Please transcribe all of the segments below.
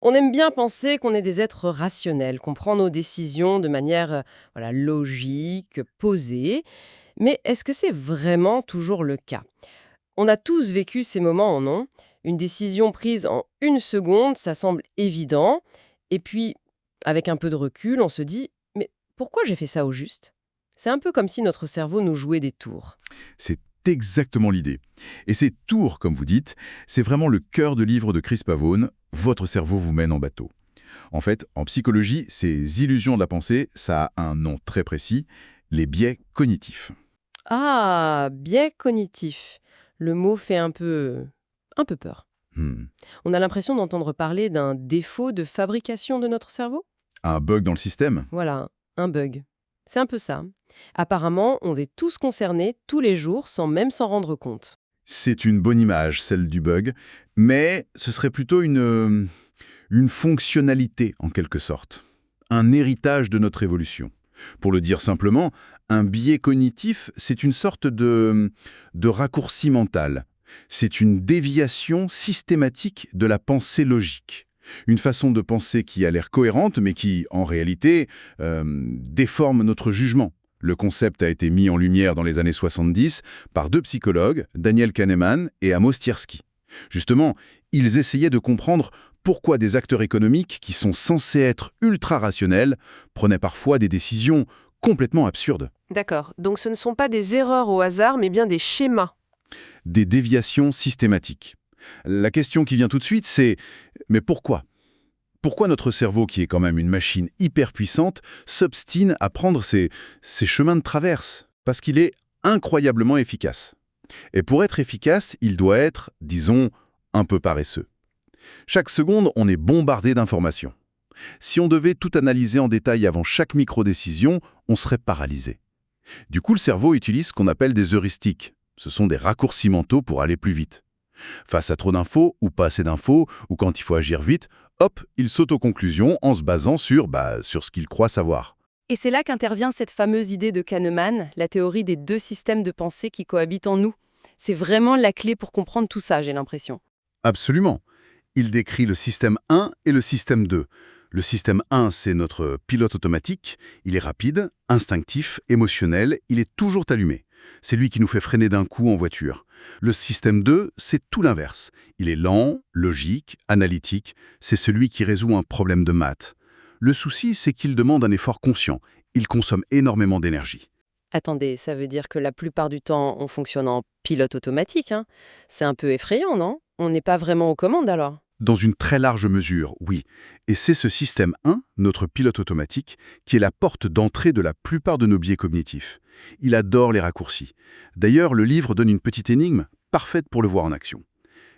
On aime bien penser qu'on est des êtres rationnels, qu'on prend nos décisions de manière voilà, logique, posée. Mais est-ce que c'est vraiment toujours le cas? On a tous vécu ces moments, non? Une décision prise en une seconde, ça semble évident. Et puis, avec un peu de recul, on se dit, mais pourquoi j'ai fait ça au juste? C'est un peu comme si notre cerveau nous jouait des tours. C'est exactement l'idée. Et ces tours, comme vous dites, c'est vraiment le cœur de livre de Chris Pavone, Votre cerveau vous mène en bateau. En fait, en psychologie, ces illusions de la pensée, ça a un nom très précis, les biais cognitifs. Ah, biais cognitif. Le mot fait un peu peur. Hmm. On a l'impression d'entendre parler d'un défaut de fabrication de notre cerveau. Un bug dans le système? Voilà, un bug. C'est un peu ça. Apparemment, on est tous concernés tous les jours sans même s'en rendre compte. C'est une bonne image, celle du bug, mais ce serait plutôt une fonctionnalité, en quelque sorte. Un héritage de notre évolution. Pour le dire simplement, un biais cognitif, c'est une sorte de raccourci mental. C'est une déviation systématique de la pensée logique. Une façon de penser qui a l'air cohérente, mais qui, en réalité, déforme notre jugement. Le concept a été mis en lumière dans les années 70 par deux psychologues, Daniel Kahneman et Amos Tversky. Justement, ils essayaient de comprendre pourquoi des acteurs économiques qui sont censés être ultra rationnels prenaient parfois des décisions complètement absurdes. D'accord, donc ce ne sont pas des erreurs au hasard, mais bien des schémas. Des déviations systématiques. La question qui vient tout de suite, c'est mais pourquoi? Pourquoi notre cerveau, qui est quand même une machine hyper puissante, s'obstine à prendre ces chemins de traverse? Parce qu'il est incroyablement efficace. Et pour être efficace, il doit être, disons, un peu paresseux. Chaque seconde, on est bombardé d'informations. Si on devait tout analyser en détail avant chaque micro-décision, on serait paralysé. Du coup, le cerveau utilise ce qu'on appelle des heuristiques. Ce sont des raccourcis mentaux pour aller plus vite. Face à trop d'infos ou pas assez d'infos, ou quand il faut agir vite, hop, il saute aux conclusions en se basant sur ce qu'il croit savoir. Et c'est là qu'intervient cette fameuse idée de Kahneman, la théorie des deux systèmes de pensée qui cohabitent en nous. C'est vraiment la clé pour comprendre tout ça, j'ai l'impression. Absolument. Il décrit le système 1 et le système 2. Le système 1, c'est notre pilote automatique. Il est rapide, instinctif, émotionnel, il est toujours allumé. C'est lui qui nous fait freiner d'un coup en voiture. Le système 2, c'est tout l'inverse. Il est lent, logique, analytique. C'est celui qui résout un problème de maths. Le souci, c'est qu'il demande un effort conscient. Il consomme énormément d'énergie. Attendez, ça veut dire que la plupart du temps, on fonctionne en pilote automatique, hein? C'est un peu effrayant, non? On n'est pas vraiment aux commandes alors? Dans une très large mesure, oui. Et c'est ce système 1, notre pilote automatique, qui est la porte d'entrée de la plupart de nos biais cognitifs. Il adore les raccourcis. D'ailleurs, le livre donne une petite énigme parfaite pour le voir en action.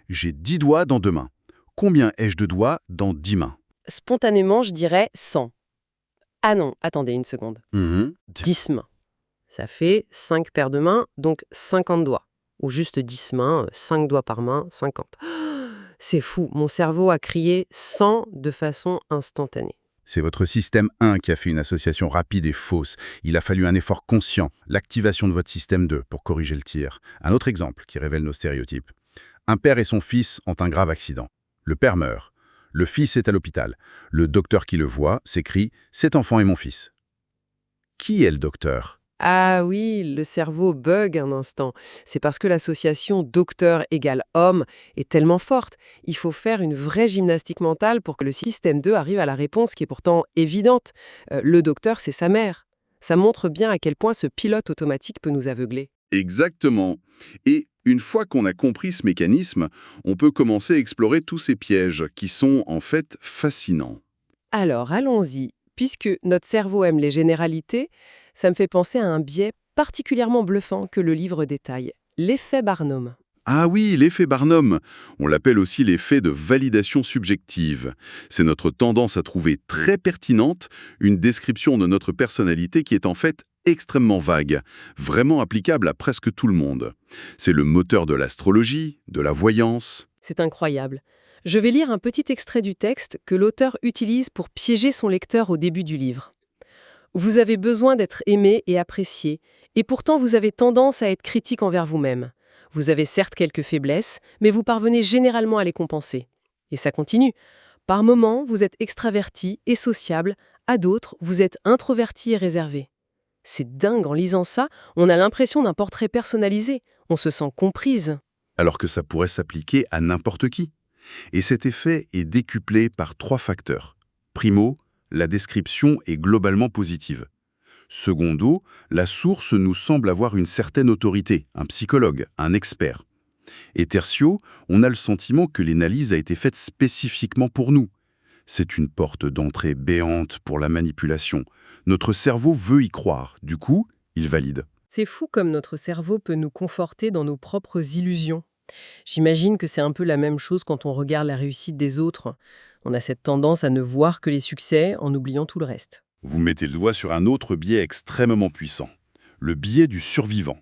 J'ai 10 doigts dans 2 mains. Combien ai-je de doigts dans 10 mains? Spontanément, je dirais 100. Ah non, attendez une seconde. Mhm. 10 mains. Ça fait 5 paires de mains, donc 50 doigts. Ou juste 10 mains, 5 doigts par main, 50. C'est fou, mon cerveau a crié 100 de façon instantanée. C'est votre système 1 qui a fait une association rapide et fausse. Il a fallu un effort conscient, l'activation de votre système 2 pour corriger le tir. Un autre exemple qui révèle nos stéréotypes. Un père et son fils ont un grave accident. Le père meurt. Le fils est à l'hôpital. Le docteur qui le voit s'écrie « Cet enfant est mon fils ». Qui est le docteur? Ah oui, le cerveau bug un instant. C'est parce que l'association docteur égale homme est tellement forte. Il faut faire une vraie gymnastique mentale pour que le système 2 arrive à la réponse qui est pourtant évidente. Le docteur, c'est sa mère. Ça montre bien à quel point ce pilote automatique peut nous aveugler. Exactement. Et une fois qu'on a compris ce mécanisme, on peut commencer à explorer tous ces pièges qui sont en fait fascinants. Alors, allons-y. Puisque notre cerveau aime les généralités, ça me fait penser à un biais particulièrement bluffant que le livre détaille, l'effet Barnum. Ah oui, l'effet Barnum. On l'appelle aussi l'effet de validation subjective. C'est notre tendance à trouver très pertinente une description de notre personnalité qui est en fait extrêmement vague, vraiment applicable à presque tout le monde. C'est le moteur de l'astrologie, de la voyance. C'est incroyable. Je vais lire un petit extrait du texte que l'auteur utilise pour piéger son lecteur au début du livre. Vous avez besoin d'être aimé et apprécié, et pourtant vous avez tendance à être critique envers vous-même. Vous avez certes quelques faiblesses, mais vous parvenez généralement à les compenser. Et ça continue. Par moments, vous êtes extraverti et sociable, à d'autres, vous êtes introverti et réservé. C'est dingue, en lisant ça, on a l'impression d'un portrait personnalisé. On se sent comprise. Alors que ça pourrait s'appliquer à n'importe qui. Et cet effet est décuplé par 3 facteurs. Primo, la description est globalement positive. Secondo, la source nous semble avoir une certaine autorité, un psychologue, un expert. Et tertio, on a le sentiment que l'analyse a été faite spécifiquement pour nous. C'est une porte d'entrée béante pour la manipulation. Notre cerveau veut y croire, du coup, il valide. C'est fou comme notre cerveau peut nous conforter dans nos propres illusions. J'imagine que c'est un peu la même chose quand on regarde la réussite des autres. On a cette tendance à ne voir que les succès en oubliant tout le reste. Vous mettez le doigt sur un autre biais extrêmement puissant, le biais du survivant.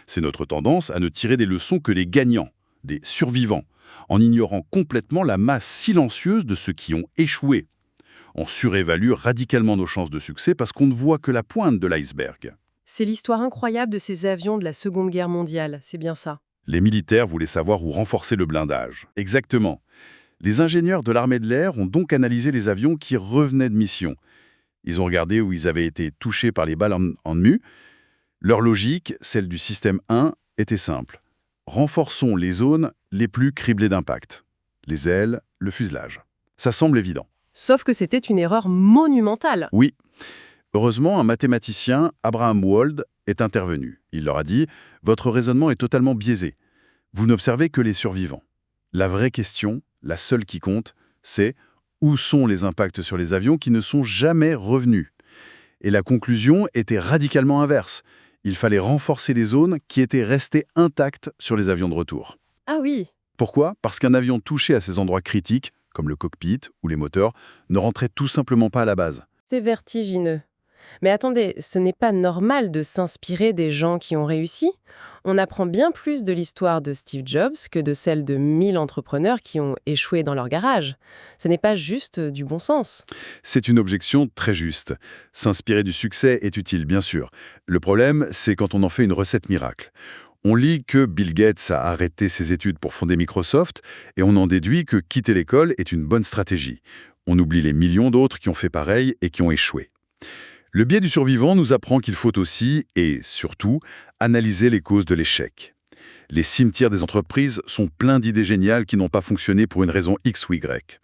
C'est notre tendance à ne tirer des leçons que les gagnants, des survivants, en ignorant complètement la masse silencieuse de ceux qui ont échoué. On surévalue radicalement nos chances de succès parce qu'on ne voit que la pointe de l'iceberg. C'est l'histoire incroyable de ces avions de la Seconde Guerre mondiale, c'est bien ça. Les militaires voulaient savoir où renforcer le blindage. Exactement. Les ingénieurs de l'armée de l'air ont donc analysé les avions qui revenaient de mission. Ils ont regardé où ils avaient été touchés par les balles en mue. Leur logique, celle du système 1, était simple. Renforçons les zones les plus criblées d'impact. Les ailes, le fuselage. Ça semble évident. Sauf que c'était une erreur monumentale. Oui. Heureusement, un mathématicien, Abraham Wald, est intervenu. Il leur a dit « Votre raisonnement est totalement biaisé. Vous n'observez que les survivants. La vraie question, la seule qui compte, c'est où sont les impacts sur les avions qui ne sont jamais revenus ?» Et la conclusion était radicalement inverse. Il fallait renforcer les zones qui étaient restées intactes sur les avions de retour. Ah oui. Pourquoi? Parce qu'un avion touché à ces endroits critiques, comme le cockpit ou les moteurs, ne rentrait tout simplement pas à la base. C'est vertigineux. Mais attendez, ce n'est pas normal de s'inspirer des gens qui ont réussi? On apprend bien plus de l'histoire de Steve Jobs que de celle de 1000 entrepreneurs qui ont échoué dans leur garage. Ce n'est pas juste du bon sens. C'est une objection très juste. S'inspirer du succès est utile, bien sûr. Le problème, c'est quand on en fait une recette miracle. On lit que Bill Gates a arrêté ses études pour fonder Microsoft et on en déduit que quitter l'école est une bonne stratégie. On oublie les millions d'autres qui ont fait pareil et qui ont échoué. Le biais du survivant nous apprend qu'il faut aussi, et surtout, analyser les causes de l'échec. Les cimetières des entreprises sont pleins d'idées géniales qui n'ont pas fonctionné pour une raison X ou Y.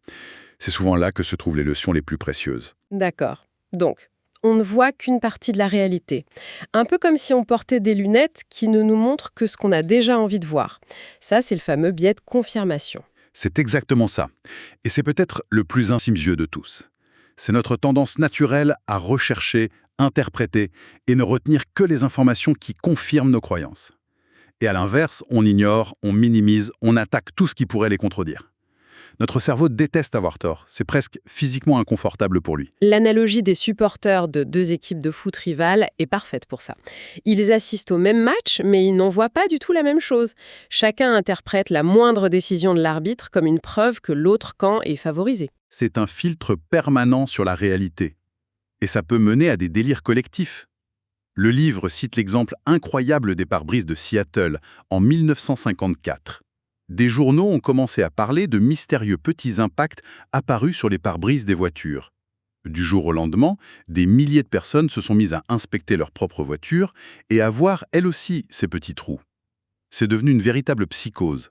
C'est souvent là que se trouvent les leçons les plus précieuses. D'accord. Donc, on ne voit qu'une partie de la réalité. Un peu comme si on portait des lunettes qui ne nous montrent que ce qu'on a déjà envie de voir. Ça, c'est le fameux biais de confirmation. C'est exactement ça. Et c'est peut-être le plus insidieux de tous. C'est notre tendance naturelle à rechercher, interpréter et ne retenir que les informations qui confirment nos croyances. Et à l'inverse, on ignore, on minimise, on attaque tout ce qui pourrait les contredire. Notre cerveau déteste avoir tort, c'est presque physiquement inconfortable pour lui. L'analogie des supporters de deux équipes de foot rivales est parfaite pour ça. Ils assistent au même match, mais ils n'en voient pas du tout la même chose. Chacun interprète la moindre décision de l'arbitre comme une preuve que l'autre camp est favorisé. C'est un filtre permanent sur la réalité. Et ça peut mener à des délires collectifs. Le livre cite l'exemple incroyable des pare-brises de Seattle en 1954. Des journaux ont commencé à parler de mystérieux petits impacts apparus sur les pare-brises des voitures. Du jour au lendemain, des milliers de personnes se sont mises à inspecter leur propre voiture et à voir elles aussi ces petits trous. C'est devenu une véritable psychose.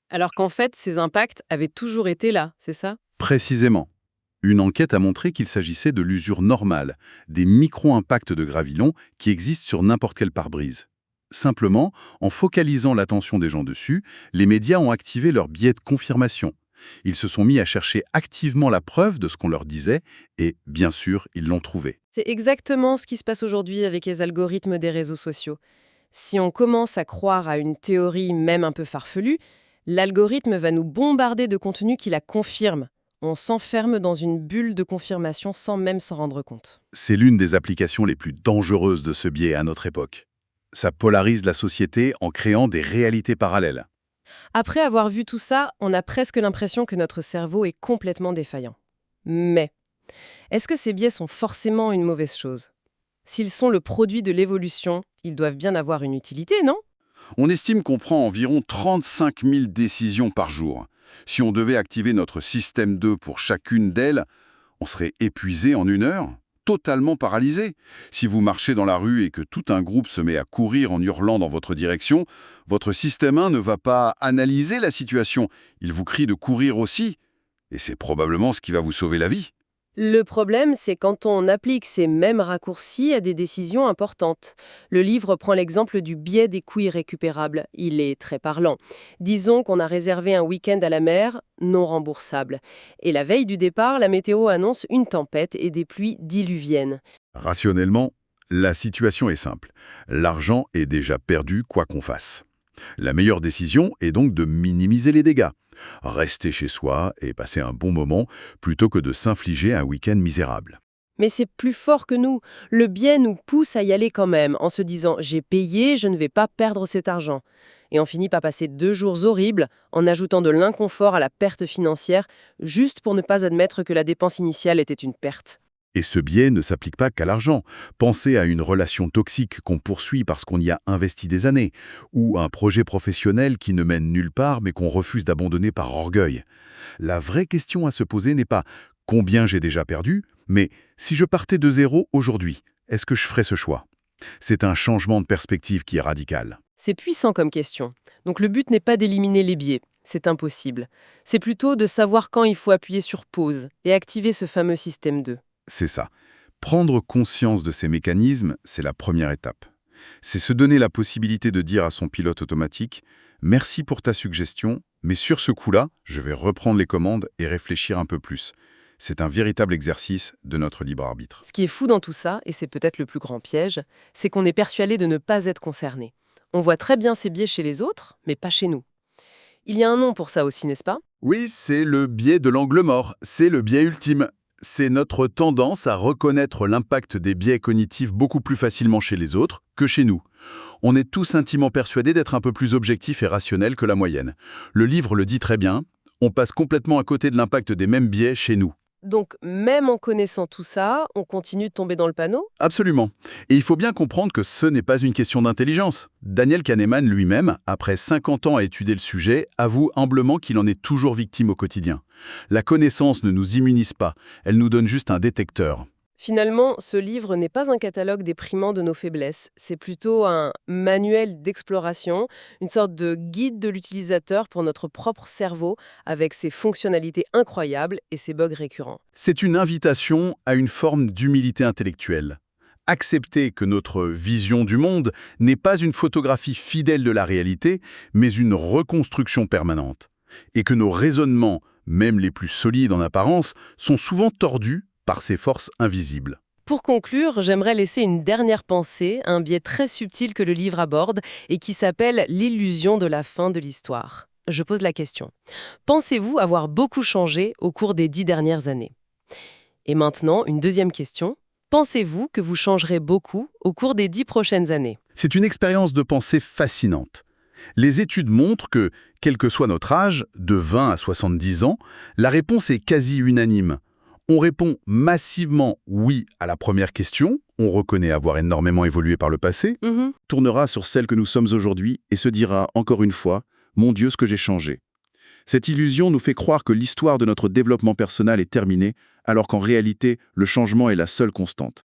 Alors qu'en fait, ces impacts avaient toujours été là, c'est ça? Précisément. Une enquête a montré qu'il s'agissait de l'usure normale, des micro-impacts de gravillon qui existent sur n'importe quel pare-brise. Simplement, en focalisant l'attention des gens dessus, les médias ont activé leur biais de confirmation. Ils se sont mis à chercher activement la preuve de ce qu'on leur disait et, bien sûr, ils l'ont trouvée. C'est exactement ce qui se passe aujourd'hui avec les algorithmes des réseaux sociaux. Si on commence à croire à une théorie même un peu farfelue, l'algorithme va nous bombarder de contenu qui la confirme. On s'enferme dans une bulle de confirmation sans même s'en rendre compte. C'est l'une des applications les plus dangereuses de ce biais à notre époque. Ça polarise la société en créant des réalités parallèles. Après avoir vu tout ça, on a presque l'impression que notre cerveau est complètement défaillant. Mais, est-ce que ces biais sont forcément une mauvaise chose? S'ils sont le produit de l'évolution, ils doivent bien avoir une utilité, non? On estime qu'on prend environ 35 000 décisions par jour. Si on devait activer notre système 2 pour chacune d'elles, on serait épuisé en 1 heure, totalement paralysé. Si vous marchez dans la rue et que tout un groupe se met à courir en hurlant dans votre direction, votre système 1 ne va pas analyser la situation. Il vous crie de courir aussi. Et c'est probablement ce qui va vous sauver la vie. Le problème, c'est quand on applique ces mêmes raccourcis à des décisions importantes. Le livre prend l'exemple du biais des coûts irrécupérables. Il est très parlant. Disons qu'on a réservé un week-end à la mer, non remboursable. Et la veille du départ, la météo annonce une tempête et des pluies diluviennes. Rationnellement, la situation est simple. L'argent est déjà perdu quoi qu'on fasse. La meilleure décision est donc de minimiser les dégâts. Rester chez soi et passer un bon moment plutôt que de s'infliger un week-end misérable. Mais c'est plus fort que nous. Le biais nous pousse à y aller quand même, en se disant « j'ai payé, je ne vais pas perdre cet argent ». Et on finit par passer 2 jours horribles en ajoutant de l'inconfort à la perte financière, juste pour ne pas admettre que la dépense initiale était une perte. Et ce biais ne s'applique pas qu'à l'argent. Pensez à une relation toxique qu'on poursuit parce qu'on y a investi des années, ou un projet professionnel qui ne mène nulle part mais qu'on refuse d'abandonner par orgueil. La vraie question à se poser n'est pas « combien j'ai déjà perdu ?», mais « si je partais de zéro aujourd'hui, est-ce que je ferais ce choix ?» C'est un changement de perspective qui est radical. C'est puissant comme question. Donc le but n'est pas d'éliminer les biais, c'est impossible. C'est plutôt de savoir quand il faut appuyer sur pause et activer ce fameux système 2. C'est ça. Prendre conscience de ces mécanismes, c'est la première étape. C'est se donner la possibilité de dire à son pilote automatique « Merci pour ta suggestion, mais sur ce coup-là, je vais reprendre les commandes et réfléchir un peu plus ». C'est un véritable exercice de notre libre arbitre. Ce qui est fou dans tout ça, et c'est peut-être le plus grand piège, c'est qu'on est persuadé de ne pas être concerné. On voit très bien ces biais chez les autres, mais pas chez nous. Il y a un nom pour ça aussi, n'est-ce pas? Oui, c'est le biais de l'angle mort, c'est le biais ultime. C'est notre tendance à reconnaître l'impact des biais cognitifs beaucoup plus facilement chez les autres que chez nous. On est tous intimement persuadés d'être un peu plus objectifs et rationnels que la moyenne. Le livre le dit très bien, on passe complètement à côté de l'impact des mêmes biais chez nous. Donc, même en connaissant tout ça, on continue de tomber dans le panneau? Absolument. Et il faut bien comprendre que ce n'est pas une question d'intelligence. Daniel Kahneman lui-même, après 50 ans à étudier le sujet, avoue humblement qu'il en est toujours victime au quotidien. La connaissance ne nous immunise pas, elle nous donne juste un détecteur. Finalement, ce livre n'est pas un catalogue déprimant de nos faiblesses, c'est plutôt un manuel d'exploration, une sorte de guide de l'utilisateur pour notre propre cerveau, avec ses fonctionnalités incroyables et ses bugs récurrents. C'est une invitation à une forme d'humilité intellectuelle. Accepter que notre vision du monde n'est pas une photographie fidèle de la réalité, mais une reconstruction permanente. Et que nos raisonnements, même les plus solides en apparence, sont souvent tordus par ces forces invisibles. Pour conclure, j'aimerais laisser une dernière pensée, un biais très subtil que le livre aborde et qui s'appelle l'illusion de la fin de l'histoire. Je pose la question. Pensez-vous avoir beaucoup changé au cours des 10 dernières années? Et maintenant, une deuxième question. Pensez-vous que vous changerez beaucoup au cours des 10 prochaines années? C'est une expérience de pensée fascinante. Les études montrent que, quel que soit notre âge, de 20 à 70 ans, la réponse est quasi unanime. On répond massivement oui à la première question, on reconnaît avoir énormément évolué par le passé, tournera sur celle que nous sommes aujourd'hui et se dira encore une fois « Mon Dieu, ce que j'ai changé ». Cette illusion nous fait croire que l'histoire de notre développement personnel est terminée, alors qu'en réalité, le changement est la seule constante.